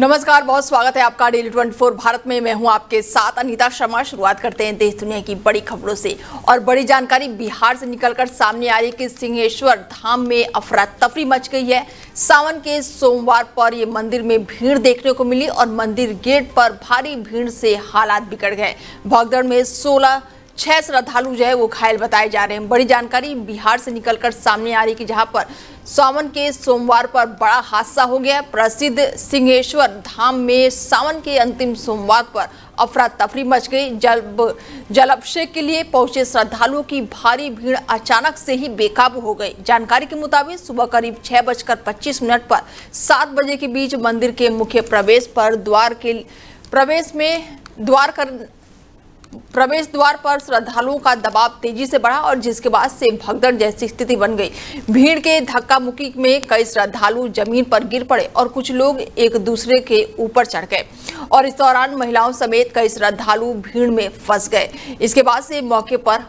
नमस्कार, बहुत स्वागत है आपका डेली 24 भारत में। मैं हूं आपके साथ अनीता शर्मा। शुरुआत करते हैं देश दुनिया की बड़ी खबरों से। और बड़ी जानकारी बिहार से निकलकर सामने आ रही है कि सिंहेश्वर धाम में अफरा तफरी मच गई है। सावन के सोमवार पर ये मंदिर में भीड़ देखने को मिली और मंदिर गेट पर भारी भीड़ से हालात बिगड़ गए। भगदड़ में 6 श्रद्धालु जो है वो घायल बताए जा रहे हैं। बड़ी जानकारी बिहार से निकलकर सामने आ रही है कि जहां पर सावन के सोमवार पर बड़ा हादसा हो गया। प्रसिद्ध सिंहेश्वर धाम में सावन के अंतिम सोमवार पर अफरा तफरी मच गई। जलाभिषेक के लिए पहुंचे श्रद्धालुओं की भारी भीड़ अचानक से ही बेकाबू हो गई। जानकारी के मुताबिक सुबह करीब 6:25 पर 7 बजे के बीच मंदिर के मुख्य प्रवेश द्वार पर श्रद्धालुओं का दबाव तेजी से बढ़ा और जिसके बाद से भगदड़ जैसी स्थिति बन गई। भीड़ के धक्का मुक्की में कई श्रद्धालु जमीन पर गिर पड़े और कुछ लोग एक दूसरे के ऊपर चढ़ गए और इस दौरान महिलाओं समेत कई श्रद्धालु भीड़ में फंस गए। इसके बाद से मौके पर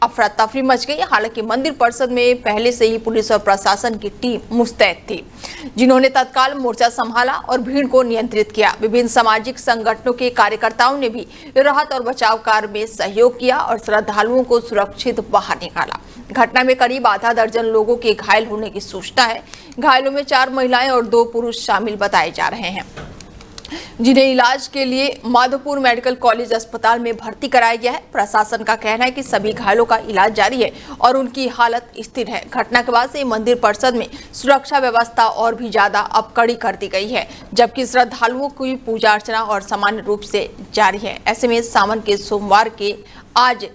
अफरा तफरी मच गई। हालांकि मंदिर परिसर में पहले से ही पुलिस और प्रशासन की टीम मुस्तैद थी, जिन्होंने तत्काल मोर्चा संभाला और भीड़ को नियंत्रित किया। विभिन्न सामाजिक संगठनों के कार्यकर्ताओं ने भी राहत और बचाव कार्य में सहयोग किया और श्रद्धालुओं को सुरक्षित बाहर निकाला। घटना में करीब आधा दर्जन लोगों के घायल होने की सूचना है। घायलों में 4 महिलाएं और 2 पुरुष शामिल बताए जा रहे हैं, जिन्हें इलाज के लिए माधोपुर मेडिकल कॉलेज अस्पताल में भर्ती कराया गया है। प्रशासन का कहना है कि सभी घायलों का इलाज जारी है और उनकी हालत स्थिर है। घटना के बाद से मंदिर परिसर में सुरक्षा व्यवस्था और भी ज्यादा अब कड़ी कर दी गई है, जबकि श्रद्धालुओं की पूजा अर्चना और सामान्य रूप से जारी है। ऐसे में सावन के सोमवार के आज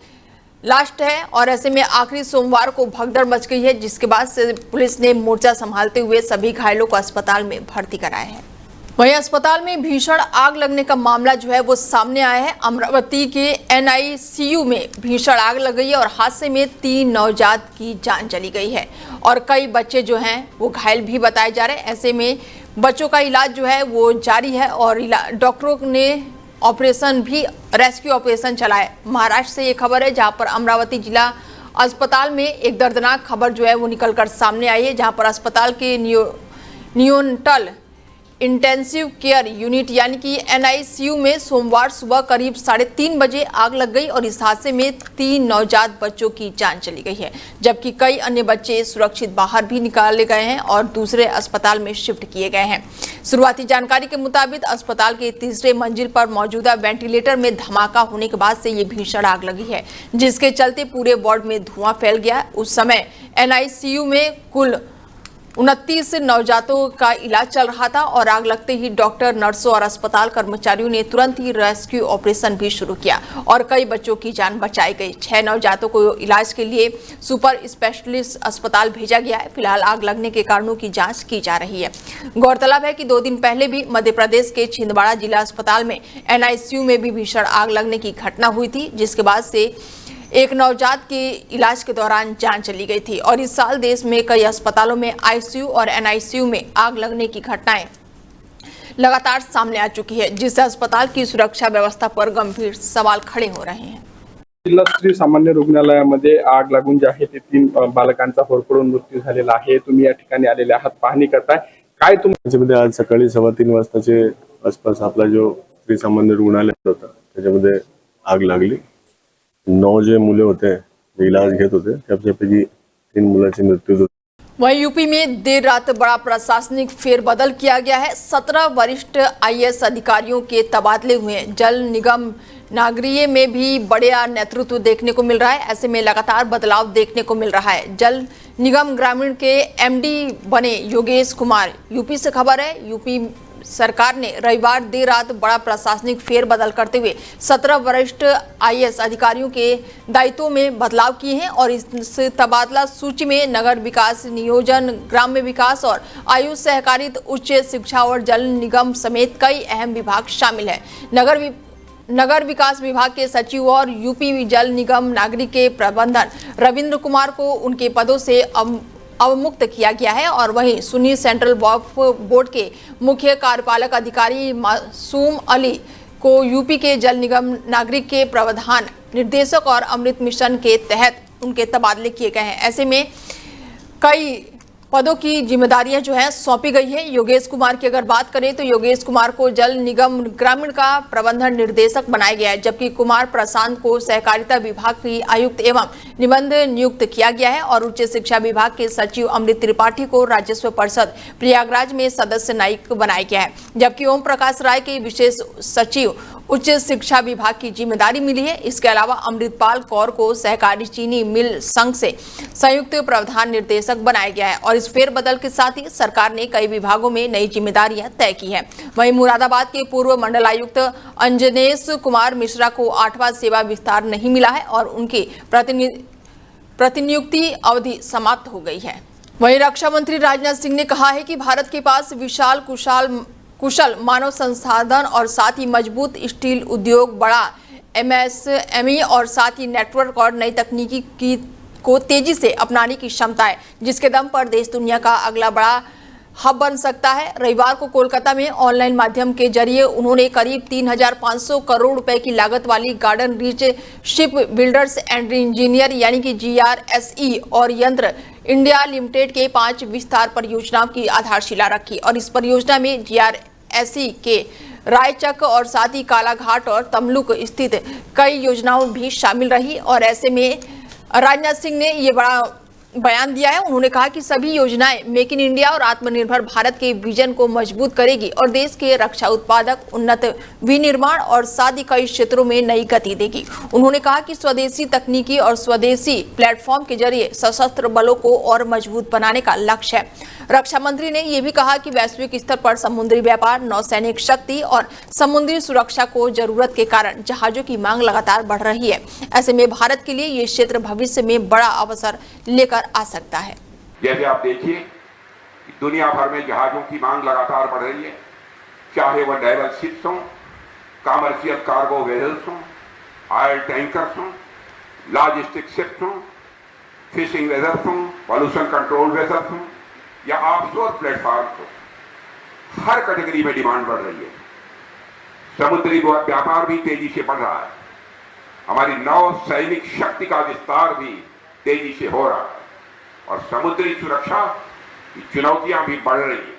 लास्ट है और ऐसे में आखिरी सोमवार को भगदड़ मच गई है, जिसके बाद से पुलिस ने मोर्चा संभालते हुए सभी घायलों को अस्पताल में भर्ती कराया है। वहीं अस्पताल में भीषण आग लगने का मामला जो है वो सामने आया है। अमरावती के NICU में भीषण आग लग गई है और हादसे में 3 नवजात की जान चली गई है और कई बच्चे जो हैं वो घायल भी बताए जा रहे हैं। ऐसे में बच्चों का इलाज जो है वो जारी है और डॉक्टरों ने रेस्क्यू ऑपरेशन चलाया। महाराष्ट्र से ये खबर है, जहाँ पर अमरावती जिला अस्पताल में एक दर्दनाक खबर जो है वो निकलकर सामने आई है, जहाँ पर अस्पताल के नियोनेटल इंटेंसिव केयर यूनिट यानी कि NICU में सोमवार सुबह करीब 3:30 बजे आग लग गई और इस हादसे में 3 नवजात बच्चों की जान चली गई है, जबकि कई अन्य बच्चे सुरक्षित बाहर भी निकाले गए हैं और दूसरे अस्पताल में शिफ्ट किए गए हैं। शुरुआती जानकारी के मुताबिक अस्पताल के 3रे मंजिल पर मौजूदा वेंटिलेटर में धमाका होने के बाद से ये भीषण आग लगी है, जिसके चलते पूरे वार्ड में धुआं फैल गया। उस समय NICU में कुल 29 नवजातों का इलाज चल रहा था और आग लगते ही डॉक्टर, नर्सों और अस्पताल कर्मचारियों ने तुरंत ही रेस्क्यू ऑपरेशन भी शुरू किया और कई बच्चों की जान बचाई गई। 6 नवजातों को इलाज के लिए सुपर स्पेशलिस्ट अस्पताल भेजा गया है। फिलहाल आग लगने के कारणों की जांच की जा रही है। गौरतलब है कि 2 दिन पहले भी मध्य प्रदेश के छिंदवाड़ा जिला अस्पताल में NICU में भी भीषण आग लगने की घटना हुई थी, जिसके बाद से एक नवजात के इलाज के दौरान जान चली गई थी और इस साल देश में कई अस्पतालों में ICU और NICU में आग लगने की घटनाएं लगातार सामने आ चुकी है, जिससे अस्पताल की सुरक्षा व्यवस्था पर गंभीर सवाल खड़े हो रहे हैं। जिल्हा स्त्री सामान्य रुग्णालयामध्ये आग लागून जे आहे ते 3 बालकांचा होरपळून मृत्यू झालेला आहे। तुम्ही या ठिकाणी आलेले आहात, पाहणी करताय, काय त्याच्यामध्ये आज सकाळी 3:15 वाजताचे आसपास आपला जो स्त्री सामान्य रुग्णालय होता त्याच्यामध्ये आग लागली। 9 जे मुले होते जे इलाज घेत होते त्यापैकी 3 मुलांची मृत्यू झाली। वहीं यूपी में देर रात बड़ा प्रशासनिक फेरबदल किया गया है। 17 वरिष्ठ IAS अधिकारियों के तबादले हुए। जल निगम नागरिक में भी बड़ा नेतृत्व देखने को मिल रहा है। ऐसे में लगातार बदलाव देखने को मिल रहा है। जल निगम ग्रामीण के MD बने योगेश कुमार। यूपी से खबर है, यूपी सरकार ने रविवार देर रात बड़ा प्रशासनिक फेरबदल करते हुए 17 वरिष्ठ IAS अधिकारियों के दायित्वों में बदलाव किए हैं और इस तबादला सूची में नगर विकास, नियोजन, ग्राम्य विकास और आयुष, सहकारिता, उच्च शिक्षा और जल निगम समेत कई अहम विभाग शामिल है। नगर विकास विभाग के सचिव और यूपी जल निगम नागरिक के प्रबंधन रविंद्र कुमार को उनके पदों से अवमुक्त किया गया है और वहीं सुन्नी सेंट्रल वक्फ बोर्ड के मुख्य कार्यपालक अधिकारी मासूम अली को यूपी के जल निगम नागरिक के प्रबंधन निर्देशक और अमृत मिशन के तहत उनके तबादले किए गए हैं। ऐसे में कई पदों की जिम्मेदारियां जो है सौंपी गई है। योगेश कुमार की अगर बात करें तो योगेश कुमार को जल निगम ग्रामीण का प्रबंधन निर्देशक बनाया गया है, जबकि कुमार प्रशांत को सहकारिता विभाग की आयुक्त एवं निबंध नियुक्त किया गया है और उच्च शिक्षा विभाग के सचिव अमृत त्रिपाठी को राजस्व परिषद प्रयागराज में सदस्य न्यायिक बनाया गया है, जबकि ओम प्रकाश राय के विशेष सचिव उच्च शिक्षा विभाग की जिम्मेदारी मिली है। इसके अलावा अमृतपाल कौर को सहकारी चीनी मिल संघ से संयुक्त प्रधान निर्देशक बनाया गया है और इस फेरबदल के साथ ही सरकार ने कई विभागों में नई जिम्मेदारियां तय की है। वहीं मुरादाबाद के पूर्व मंडलायुक्त अंजनेश कुमार मिश्रा को 8वां सेवा विस्तार नहीं मिला है और उनकी प्रतिनियुक्ति अवधि समाप्त हो गई है। वहीं रक्षा मंत्री राजनाथ सिंह ने कहा है कि भारत के पास विशाल कुशल मानव संसाधन और साथ ही मजबूत स्टील उद्योग, बड़ा MSME और साथ ही नेटवर्क और नई तकनीकी को तेजी से अपनाने की क्षमता है, जिसके दम पर देश दुनिया का अगला बड़ा हब बन सकता है। रविवार को कोलकाता में ऑनलाइन माध्यम के जरिए उन्होंने करीब 3,500 करोड़ रुपए की लागत वाली garden reach ship builders and engineer यानी कि GRSE और यंत्र इंडिया लिमिटेड के 5 विस्तार परियोजनाओं की आधारशिला रखी और इस परियोजना में GRSE के रायचक और साथ ही कालाघाट और तमलुक स्थित कई योजनाओं भी शामिल रही और ऐसे में राजनाथ सिंह ने ये बड़ा बयान दिया है। उन्होंने कहा कि सभी योजनाएं मेक इन इंडिया और आत्मनिर्भर भारत के विजन को मजबूत करेगी और देश के रक्षा उत्पादक, उन्नत विनिर्माण और साथ ही कई क्षेत्रों में नई गति देगी। उन्होंने कहा कि स्वदेशी तकनीकी और स्वदेशी प्लेटफॉर्म के जरिए सशस्त्र बलों को और मजबूत बनाने का लक्ष्य है। रक्षा मंत्री ने यह भी कहा कि वैश्विक स्तर पर समुद्री व्यापार, नौसैनिक शक्ति और समुद्री सुरक्षा को जरूरत के कारण जहाजों की मांग लगातार बढ़ रही है। ऐसे में भारत के लिए ये क्षेत्र भविष्य में बड़ा अवसर लेकर आ सकता है। जैसे आप देखिए दुनिया भर में जहाजों की मांग लगातार बढ़ रही है, चाहे वह नेवल शिप्स हों, कमर्शियल कार्गो वेसल्स हों, ऑयल टैंकर्स हों, लॉजिस्टिक शिप्स हों, फिशिंग वेसल्स हों, पॉल्यूशन कंट्रोल वेसल्स हों या ऑफशोर प्लेटफॉर्म हो, हर कैटेगरी में डिमांड बढ़ रही है। समुद्री व्यापार भी तेजी से बढ़ रहा है, हमारी नौ सैनिक शक्ति का विस्तार भी तेजी से हो रहा है और समुद्री सुरक्षा की चुनौतियां भी बढ़ रही हैं,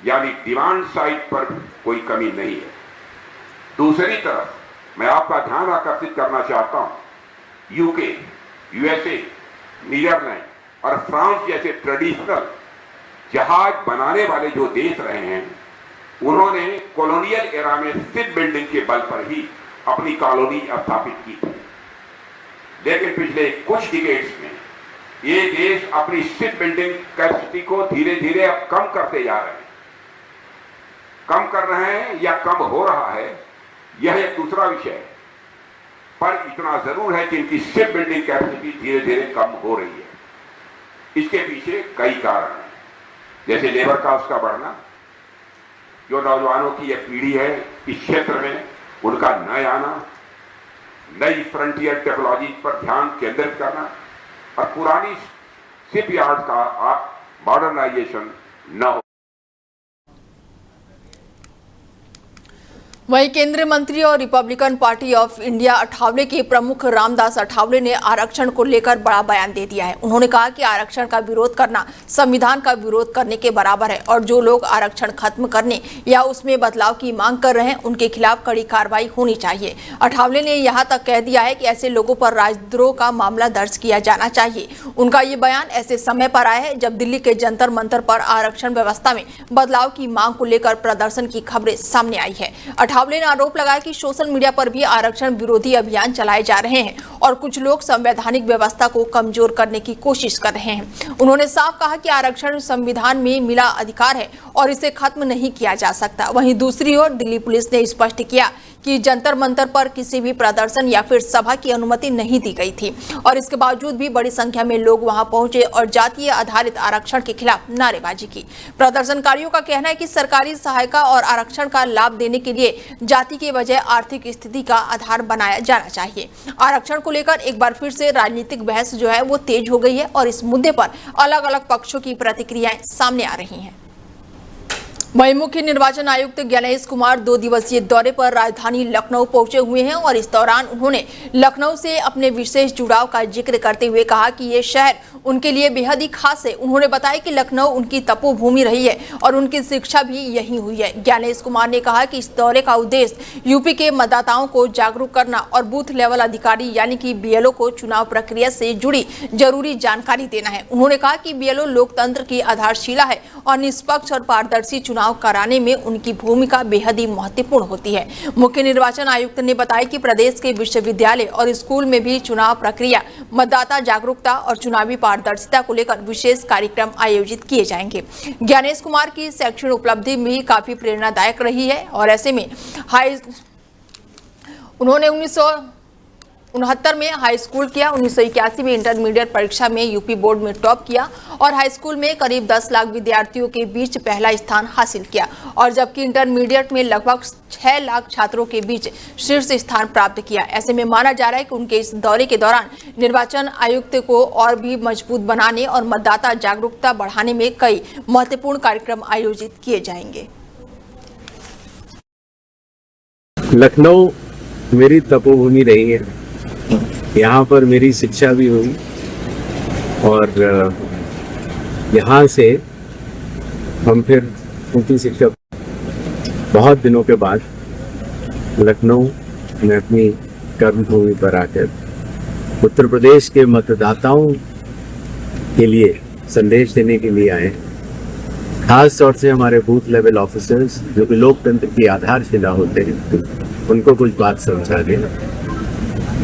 यानी डिमांड साइड पर कोई कमी नहीं है। दूसरी तरफ मैं आपका ध्यान आकर्षित करना चाहता हूं, यूके, USA, नीदरलैंड और फ्रांस जैसे ट्रेडिशनल जहाज बनाने वाले जो देश रहे हैं, उन्होंने कॉलोनियल एरा में शिप बिल्डिंग के बल पर ही अपनी कॉलोनी स्थापित की थी, लेकिन पिछले कुछ डिकेड्स में ये देश अपनी शिप बिल्डिंग कैपेसिटी को धीरे धीरे अब कम करते जा रहे हैं। कम कर रहे हैं या कम हो रहा है, यह एक दूसरा विषय है, पर इतना जरूर है कि इनकी शिप बिल्डिंग कैपेसिटी धीरे धीरे कम हो रही है। इसके पीछे कई कारण हैं, जैसे लेबर कास्ट का बढ़ना, जो नौजवानों की यह पीढ़ी है इस क्षेत्र में उनका नया आना, नई फ्रंटियर टेक्नोलॉजी पर ध्यान केंद्रित करना और पुरानी शिपयार्ड का मॉडर्नाइजेशन न हो। वहीं केंद्रीय मंत्री और Republican party of India Athawale के प्रमुख रामदास अठावले ने आरक्षण को लेकर बड़ा बयान दे दिया है। उन्होंने कहा कि आरक्षण का विरोध करना संविधान का विरोध करने के बराबर है और जो लोग आरक्षण खत्म करने या उसमें बदलाव की मांग कर रहे हैं उनके खिलाफ कड़ी कार्रवाई होनी चाहिए। अठावले ने यहाँ तक कह दिया है कि ऐसे लोगों पर राजद्रोह का मामला दर्ज किया जाना चाहिए। उनका ये बयान ऐसे समय पर आया है जब दिल्ली के जंतर मंतर पर आरक्षण व्यवस्था में बदलाव की मांग को लेकर प्रदर्शन की खबरें सामने आई है। अठावले ने आरोप लगाया कि सोशल मीडिया पर भी आरक्षण विरोधी अभियान चलाए जा रहे हैं और कुछ लोग संवैधानिक व्यवस्था को कमजोर करने की कोशिश कर रहे हैं। उन्होंने साफ कहा कि आरक्षण संविधान में मिला अधिकार है और इसे खत्म नहीं किया जा सकता। वहीं दूसरी ओर दिल्ली पुलिस ने स्पष्ट किया कि जंतर मंतर पर किसी भी प्रदर्शन या फिर सभा की अनुमति नहीं दी गई थी और इसके बावजूद भी बड़ी संख्या में लोग वहां पहुंचे और जातीय आधारित आरक्षण के खिलाफ नारेबाजी की। प्रदर्शनकारियों का कहना है कि सरकारी सहायता और आरक्षण का लाभ देने के लिए जाति के बजाय आर्थिक स्थिति का आधार बनाया जाना चाहिए। आरक्षण को लेकर एक बार फिर से राजनीतिक बहस जो है वो तेज हो गई है और इस मुद्दे पर अलग अलग पक्षों की प्रतिक्रियाएं सामने आ रही हैं। वहीं मुख्य निर्वाचन आयुक्त ज्ञानेश कुमार 2 दिवसीय दौरे पर राजधानी लखनऊ पहुंचे हुए हैं और इस दौरान उन्होंने लखनऊ से अपने विशेष जुड़ाव का जिक्र करते हुए कहा कि ये शहर उनके लिए बेहद ही खास है। उन्होंने बताया कि लखनऊ उनकी तपोभूमि रही है और उनकी शिक्षा भी यहीं हुई है। ज्ञानेश कुमार ने कहा कि इस दौरे का उद्देश्य यूपी के मतदाताओं को जागरूक करना और बूथ लेवल अधिकारी यानी कि BLO को चुनाव प्रक्रिया से जुड़ी जरूरी जानकारी देना है। उन्होंने कहा कि BLO लोकतंत्र की आधारशिला है और निष्पक्ष और पारदर्शी चुनाव कराने में उनकी भूमिका बेहद ही महत्वपूर्ण होती है। मुख्य निर्वाचन आयुक्त ने बताया कि प्रदेश के विश्वविद्यालय और स्कूल में भी चुनाव प्रक्रिया, मतदाता जागरूकता और चुनावी पारदर्शिता को लेकर विशेष कार्यक्रम आयोजित किए जाएंगे। ज्ञानेश कुमार की शैक्षणिक उपलब्धि भी काफी प्रेरणादायक रही है और ऐसे में उन्होंने 1969 में हाई स्कूल किया, 1981 में इंटरमीडिएट परीक्षा में यूपी बोर्ड में टॉप किया और हाई स्कूल में करीब 10 लाख विद्यार्थियों के बीच पहला स्थान हासिल किया और जबकि इंटरमीडिएट में लगभग 6 लाख छात्रों के बीच शीर्ष स्थान प्राप्त किया। ऐसे में माना जा रहा है कि उनके इस दौरे के दौरान निर्वाचन आयुक्त को और भी मजबूत बनाने और मतदाता जागरूकता बढ़ाने में कई महत्वपूर्ण कार्यक्रम आयोजित किए जाएंगे। लखनऊ मेरी तपोभूमि रही है, यहाँ पर मेरी शिक्षा भी हुई और यहाँ से हम फिर उनकी शिक्षा बहुत दिनों के बाद लखनऊ में अपनी कर्मभूमि पर आकर उत्तर प्रदेश के मतदाताओं के लिए संदेश देने के लिए आए। खास तौर से हमारे बूथ लेवल ऑफिसर्स जो कि लोकतंत्र की आधारशिला होते हैं, उनको कुछ बात समझा दें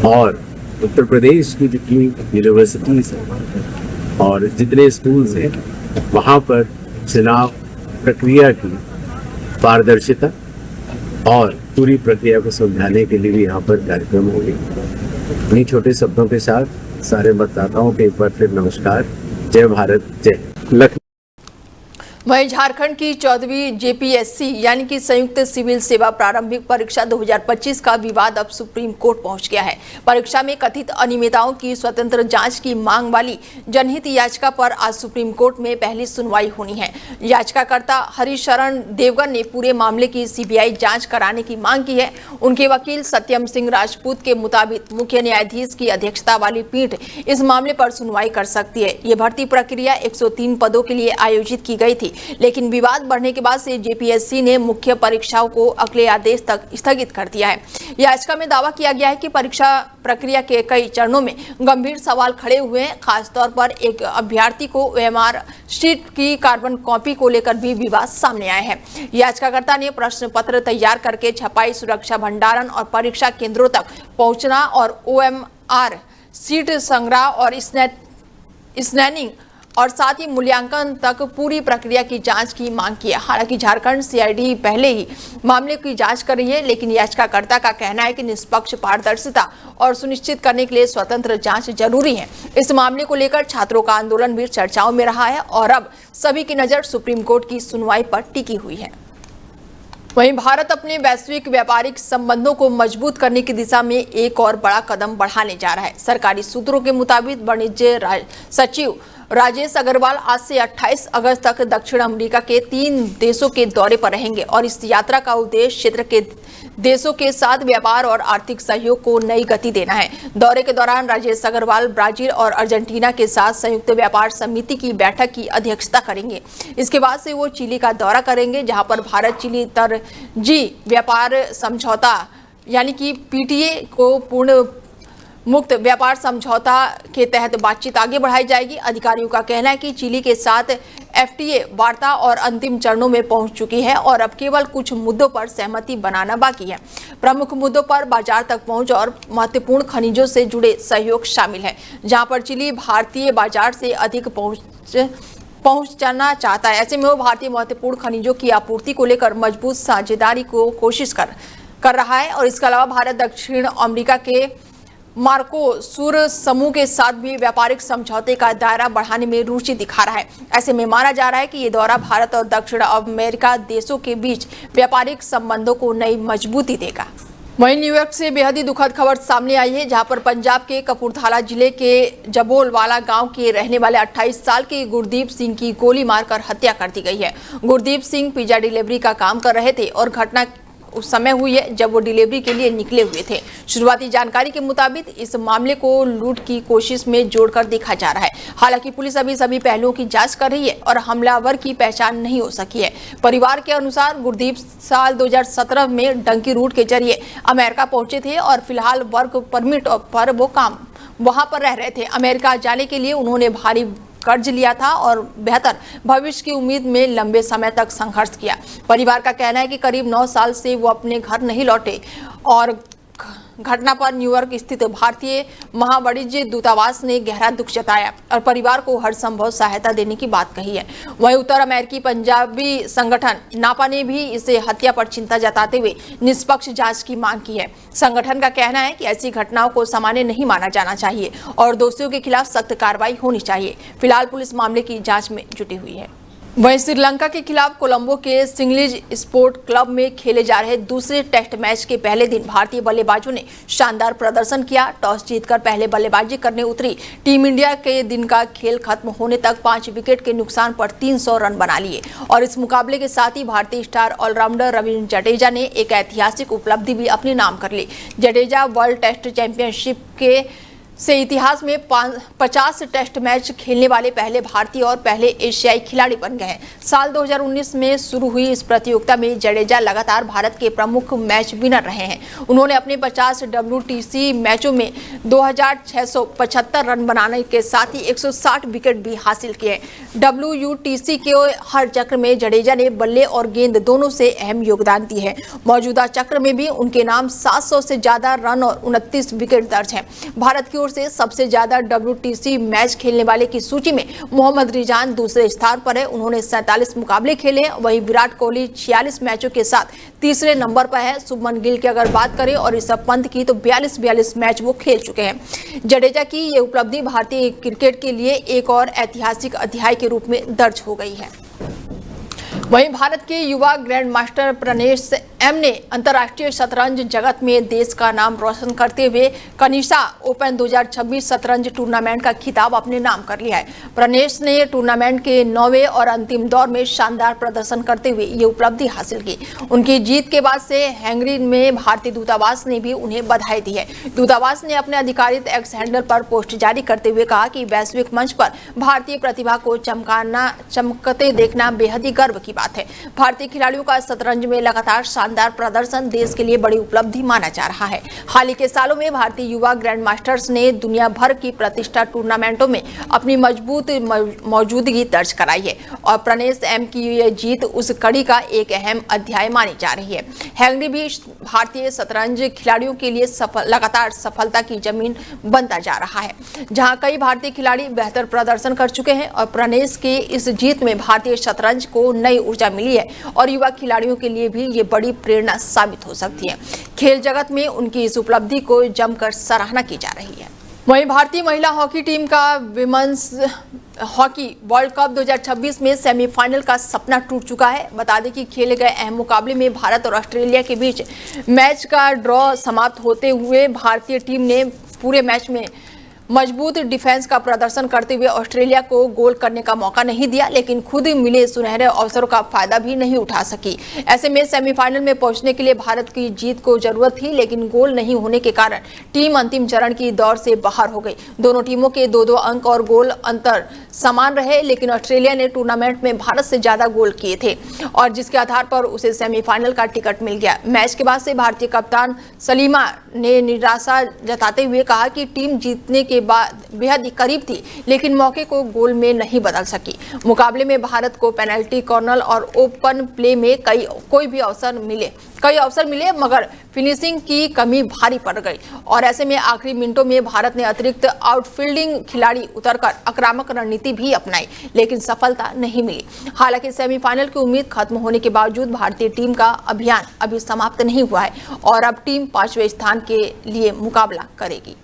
और उत्तर प्रदेश की जितनी यूनिवर्सिटीज हैं और जितने स्कूल्स हैं वहाँ पर चुनाव प्रक्रिया की पारदर्शिता और पूरी प्रक्रिया को समझाने के लिए भी यहाँ पर कार्यक्रम होंगे। इन्हीं छोटे शब्दों के साथ सारे मतदाताओं के एक बार फिर नमस्कार। जय भारत, जय लखनऊ। वहीं झारखंड की 14वीं JPSC यानी कि संयुक्त सिविल सेवा प्रारंभिक परीक्षा 2025 का विवाद अब सुप्रीम कोर्ट पहुंच गया है। परीक्षा में कथित अनियमितताओं की स्वतंत्र जांच की मांग वाली जनहित याचिका पर आज सुप्रीम कोर्ट में पहली सुनवाई होनी है। याचिकाकर्ता हरिशरण देवगन ने पूरे मामले की CBI जांच कराने की मांग की है। उनके वकील सत्यम सिंह राजपूत के मुताबिक मुख्य न्यायाधीश की अध्यक्षता वाली पीठ इस मामले पर सुनवाई कर सकती है। ये भर्ती प्रक्रिया 103 पदों के लिए आयोजित की गई थी, लेकिन विवाद बढ़ने के बाद से JPSC ने मुख्य परीक्षाओं को अगले आदेश तक स्थगित कर दिया है। याचिका में दावा किया गया है कि परीक्षा प्रक्रिया के कई चरणों में गंभीर सवाल खड़े हुए हैं। खासतौर पर एक अभ्यर्थी को OMR शीट की कार्बन कॉपी को लेकर भी विवाद सामने आए हैं। याचिकाकर्ता ने प्रश्न पत्र तैयार करके छपाई, सुरक्षा, भंडारण और परीक्षा केंद्रों तक पहुंचना और OMR शीट संग्रह और स्कैनिंग और साथ ही मूल्यांकन तक पूरी प्रक्रिया की जांच की मांग की है। हालांकि झारखंड CID पहले ही मामले की जांच कर रही है, लेकिन याचिकाकर्ता का कहना है कि निष्पक्ष, पारदर्शिता और सुनिश्चित करने के लिए स्वतंत्र जांच जरूरी है। इस मामले को लेकर छात्रों का आंदोलन भी चर्चाओं में रहा है और अब सभी की नजर सुप्रीम कोर्ट की सुनवाई पर टिकी हुई है। वहीं भारत अपने वैश्विक व्यापारिक संबंधों को मजबूत करने की दिशा में एक और बड़ा कदम बढ़ाने जा रहा है। सरकारी सूत्रों के मुताबिक वाणिज्य सचिव राजेश अग्रवाल आज से 28 अगस्त तक दक्षिण अमेरिका के 3 देशों के दौरे पर रहेंगे और इस यात्रा का उद्देश्य क्षेत्र के देशों के साथ व्यापार और आर्थिक सहयोग को नई गति देना है। दौरे के दौरान राजेश अग्रवाल ब्राजील और अर्जेंटीना के साथ संयुक्त व्यापार समिति की बैठक की अध्यक्षता करेंगे। इसके बाद से वो चिली का दौरा करेंगे, जहां पर भारत चिली तरजीह व्यापार समझौता यानी कि PTA को पूर्ण मुक्त व्यापार समझौता के तहत बातचीत आगे बढ़ाई जाएगी। अधिकारियों का कहना है कि चिली के साथ FTA वार्ता और अंतिम चरणों में पहुंच चुकी है और अब केवल कुछ मुद्दों पर सहमति बनाना बाकी है। प्रमुख मुद्दों पर बाजार तक पहुंच और महत्वपूर्ण खनिजों से जुड़े सहयोग शामिल है, जहां पर चिली भारतीय बाजार से अधिक पहुंचना चाहता है। ऐसे में वो भारतीय महत्वपूर्ण खनिजों की आपूर्ति को लेकर मजबूत साझेदारी को कोशिश कर रहा है और इसके अलावा भारत दक्षिण अमेरिका के मार्कोसुर समूह के साथ भी व्यापारिक समझौते का दायरा बढ़ाने में रुचि दिखा रहा है। ऐसे में माना जा रहा है कि ये दौरा भारत और दक्षिण अमेरिका देशों के बीच व्यापारिक संबंधों को नई मजबूती देगा। वहीं न्यूयॉर्क से बेहद ही दुखद खबर सामने आई है, जहां पर पंजाब के कपूरथला जिले के जबोलवाला गांव के रहने वाले 28 साल के गुरदीप सिंह की गोली मारकर हत्या कर दी गई है। गुरदीप सिंह पिज्जा डिलीवरी का काम कर रहे थे और घटना उस समय हुई है जब वो डिलीवरी के लिए निकले हुए थे। शुरुआती जानकारी के मुताबिक इस मामले को लूट की कोशिश में जोड़कर देखा जा रहा है। हालांकि पुलिस अभी सभी पहलुओं की जांच कर रही है और हमलावर की पहचान नहीं हो सकी है। परिवार के अनुसार गुरदीप साल 2017 में डंकी रूट के जरिए अमेरिका पहुंचे थे और फिलहाल वर्क परमिट पर वो वहां पर रह रहे थे। अमेरिका जाने के लिए उन्होंने भारी कर्ज लिया था और बेहतर भविष्य की उम्मीद में लंबे समय तक संघर्ष किया। परिवार का कहना है कि करीब 9 साल से वो अपने घर नहीं लौटे और घटना पर न्यूयॉर्क स्थित भारतीय महावाणिज्य दूतावास ने गहरा दुख जताया और परिवार को हर संभव सहायता देने की बात कही है। वहीं उत्तर अमेरिकी पंजाबी संगठन नापा ने भी इसे हत्या पर चिंता जताते हुए निष्पक्ष जांच की मांग की है। संगठन का कहना है कि ऐसी घटनाओं को सामान्य नहीं माना जाना चाहिए और दोषियों के खिलाफ सख्त कार्रवाई होनी चाहिए। फिलहाल पुलिस मामले की जाँच में जुटी हुई है। वहीं श्रीलंका के खिलाफ कोलंबो के सिंगलिज स्पोर्ट क्लब में खेले जा रहे दूसरे टेस्ट मैच के पहले दिन भारतीय बल्लेबाजों ने शानदार प्रदर्शन किया। टॉस जीतकर पहले बल्लेबाजी करने उतरी टीम इंडिया के दिन का खेल खत्म होने तक 5 विकेट के नुकसान पर 300 रन बना लिए और इस मुकाबले के साथ ही भारतीय स्टार ऑलराउंडर रविंद्र जडेजा ने एक ऐतिहासिक उपलब्धि भी अपने नाम कर ली। जडेजा वर्ल्ड टेस्ट चैंपियनशिप से इतिहास में 50 टेस्ट मैच खेलने वाले पहले भारतीय और पहले एशियाई खिलाड़ी बन गए हैं। साल 2019 में शुरू हुई इस प्रतियोगिता में जडेजा लगातार भारत के प्रमुख मैच विनर रहे हैं। उन्होंने अपने 50 WTC मैचों में 2675 रन बनाने के साथ ही 160 विकेट भी हासिल किए। WTC के हर चक्र में जडेजा ने बल्ले और गेंद दोनों से अहम योगदान दिए हैं। मौजूदा चक्र में भी उनके नाम 700 से ज्यादा रन और 29 विकेट दर्ज हैं। भारत की से सबसे ज्यादा WTC मैच खेलने वाले की सूची में मोहम्मद रिजान दूसरे स्थान पर है। उन्होंने 47 मुकाबले खेले। वहीं विराट कोहली 46 मैचों के साथ तीसरे नंबर पर है। शुभमन गिल की अगर बात करें और ऋषभ पंत की तो 42 मैच वो खेल चुके हैं। जडेजा की ये उपलब्धि भारतीय क्रिकेट के लिए एक और ऐतिहासिक अध्याय के रूप में दर्ज हो गई है। वहीं भारत के युवा ग्रैंड मास्टर प्रनेश एम ने अंतर्राष्ट्रीय शतरंज जगत में देश का नाम रोशन करते हुए कनिष्का ओपन 2026 शतरंज टूर्नामेंट का खिताब अपने नाम कर लिया है। प्रनेश ने टूर्नामेंट के 9वें और अंतिम दौर में शानदार प्रदर्शन करते हुए ये उपलब्धि हासिल की। उनकी जीत के बाद से हंगरी में भारतीय दूतावास ने भी उन्हें बधाई दी है। दूतावास ने अपने अधिकारित एक्स हैंडल पर पोस्ट जारी करते हुए कहा कि वैश्विक मंच पर भारतीय प्रतिभा को चमकते देखना बेहद ही गर्व की बात है। भारतीय खिलाड़ियों का शतरंज में लगातार शानदार प्रदर्शन देश के लिए बड़ी उपलब्धि माना जा रहा है। हाल ही के सालों में भारतीय युवा ग्रैंड मास्टर्स ने दुनिया भर की प्रतिष्ठा टूर्नामेंटों में अपनी मजबूत मौजूदगी दर्ज कराई है और प्रनेश एम की ये जीत उस कड़ी का एक अहम अध्याय मानी जा रही है। हंगरी भी भारतीय शतरंज खिलाड़ियों के लिए लगातार सफलता की जमीन बनता जा रहा है, जहां कई भारतीय खिलाड़ी बेहतर प्रदर्शन कर चुके हैं और प्रनेश के इस जीत में भारतीय शतरंज को नई ऊर्जा मिली है और युवा खिलाड़ियों के लिए भी ये बड़ी प्रेरणा साबित हो सकती है। खेल जगत में उनकी इस उपलब्धि को जमकर सराहना की जा रही है। वहीं भारतीय महिला हॉकी टीम का विमेंस हॉकी वर्ल्ड कप 2026 में सेमीफाइनल का सपना टूट चुका है। बता दें कि खेले गए अहम मुकाबले में भारत और ऑस्ट्रेलिया के बीच मैच का ड्रॉ समाप्त होते हुए भारतीय टीम ने पूरे मैच में मजबूत डिफेंस का प्रदर्शन करते हुए ऑस्ट्रेलिया को गोल करने का मौका नहीं दिया, लेकिन खुद मिले सुनहरे अवसरों का फायदा भी नहीं उठा सकी। ऐसे में सेमीफाइनल में पहुंचने के लिए भारत की जीत को जरूरत थी, लेकिन गोल नहीं होने के कारण टीम अंतिम चरण की दौड़ से बाहर हो गई। दोनों टीमों के 2-2 अंक और गोल अंतर समान रहे, लेकिन ऑस्ट्रेलिया ने टूर्नामेंट में भारत से ज्यादा गोल किए थे और जिसके आधार पर उसे सेमीफाइनल का टिकट मिल गया। मैच के बाद से भारतीय कप्तान सलीमा ने निराशा जताते हुए कहा कि टीम जीतने के बाद बेहद ही करीब थी, लेकिन मौके को गोल में नहीं बदल सकी। मुकाबले में भारत को पेनल्टी कॉर्नर और ओपन प्ले में कई अवसर मिले मगर फिनिशिंग की कमी भारी पड़ गई और ऐसे में आखिरी मिनटों में भारत ने अतिरिक्त आउटफील्डिंग खिलाड़ी उतरकर आक्रामक रणनीति भी अपनाई, लेकिन सफलता नहीं मिली। हालांकि सेमीफाइनल की उम्मीद खत्म होने के बावजूद भारतीय टीम का अभियान अभी समाप्त नहीं हुआ है और अब टीम 5वें स्थान के लिए मुकाबला करेगी।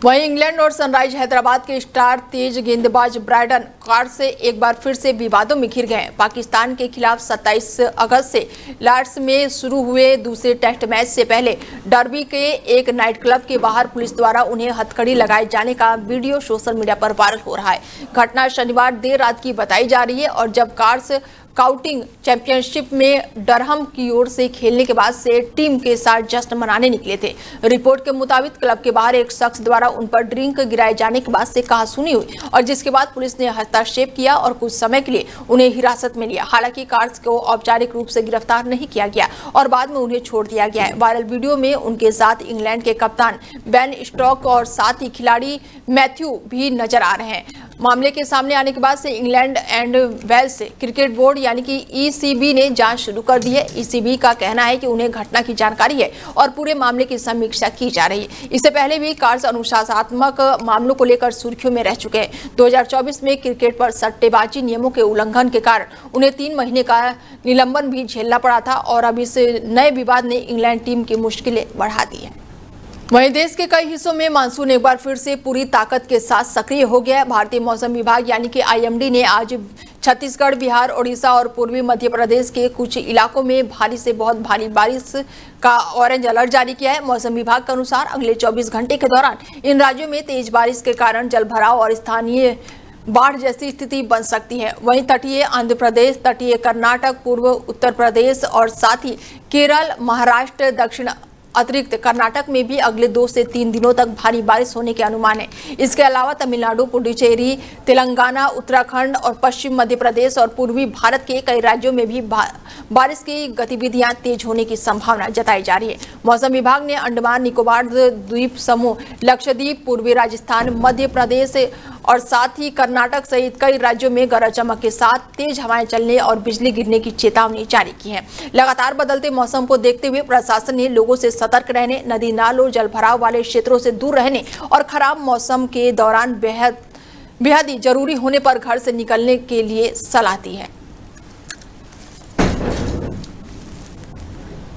वहीं इंग्लैंड और सनराइज हैदराबाद के स्टार तेज गेंदबाज ब्रायडन कार्ड से एक बार फिर से विवादों में घिर गए। पाकिस्तान के खिलाफ 27 अगस्त से लॉर्ड्स में शुरू हुए दूसरे टेस्ट मैच से पहले डर्बी के एक नाइट क्लब के बाहर पुलिस द्वारा उन्हें हथकड़ी लगाए जाने का वीडियो सोशल मीडिया पर वायरल हो रहा है। घटना शनिवार देर रात की बताई जा रही है और जब कार्ड्स काउंटिंग चैंपियनशिप में डरहम की ओर से खेलने के बाद से टीम के साथ जश्न मनाने निकले थे। रिपोर्ट के मुताबिक क्लब के बाहर एक शख्स द्वारा उन पर ड्रिंक गिराए जाने के बाद से कहासुनी हुई और जिसके बाद पुलिस ने हस्तक्षेप किया और कुछ समय के लिए उन्हें हिरासत में लिया। हालांकि कार्ड्स को औपचारिक रूप से गिरफ्तार नहीं किया गया और बाद में उन्हें छोड़ दिया गया है। वायरल वीडियो में उनके साथ इंग्लैंड के कप्तान बेन स्टोक्स और साथ ही खिलाड़ी मैथ्यू भी नजर आ रहे हैं। मामले के सामने आने के बाद से England and Wales cricket board यानी कि ईसीबी ने जांच शुरू कर दी है। ईसीबी का कहना है कि उन्हें घटना की जानकारी है और पूरे मामले की समीक्षा की जा रही है। इससे पहले भी कार्ड्स अनुशासनात्मक मामलों को लेकर सुर्खियों में रह चुके हैं। 2024 में क्रिकेट पर सट्टेबाजी नियमों के उल्लंघन के कारण उन्हें 3 महीने का निलंबन भी झेलना पड़ा था और अब इस नए विवाद ने इंग्लैंड टीम की मुश्किलें बढ़ा दी है। वहीं देश के कई हिस्सों में मानसून एक बार फिर से पूरी ताकत के साथ सक्रिय हो गया है। भारतीय मौसम विभाग यानी कि आईएमडी ने आज छत्तीसगढ़, बिहार, ओडिशा और पूर्वी मध्य प्रदेश के कुछ इलाकों में भारी से बहुत भारी बारिश का ऑरेंज अलर्ट जारी किया है। मौसम विभाग के अनुसार अगले 24 घंटे के दौरान इन राज्यों में तेज बारिश के कारण जलभराव और स्थानीय बाढ़ जैसी स्थिति बन सकती है। वहीं तटीय आंध्र प्रदेश, तटीय कर्नाटक, पूर्व उत्तर प्रदेश और साथ ही केरल, महाराष्ट्र, दक्षिण अतिरिक्त कर्नाटक में भी अगले 2 से 3 दिनों तक भारी बारिश होने के अनुमान है। इसके अलावा तमिलनाडु, पुडुचेरी, तेलंगाना, उत्तराखंड और पश्चिम मध्य प्रदेश और पूर्वी भारत के कई राज्यों में भी बारिश की गतिविधियां तेज होने की संभावना जताई जा रही है। मौसम विभाग ने अंडमान निकोबार द्वीप समूह, लक्षद्वीप, पूर्वी राजस्थान, मध्य प्रदेश और साथ ही कर्नाटक सहित कई राज्यों में गरज चमक के साथ तेज हवाएं चलने और बिजली गिरने की चेतावनी जारी की है। लगातार बदलते मौसम को देखते हुए प्रशासन ने लोगों से सतर्क रहने, नदी नालों, जलभराव वाले क्षेत्रों से दूर रहने और खराब मौसम के दौरान बेहद ही जरूरी होने पर घर से निकलने के लिए सलाह दी है।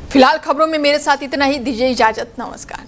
फिलहाल खबरों में मेरे साथ इतना ही। दीजिए इजाजत, नमस्कार।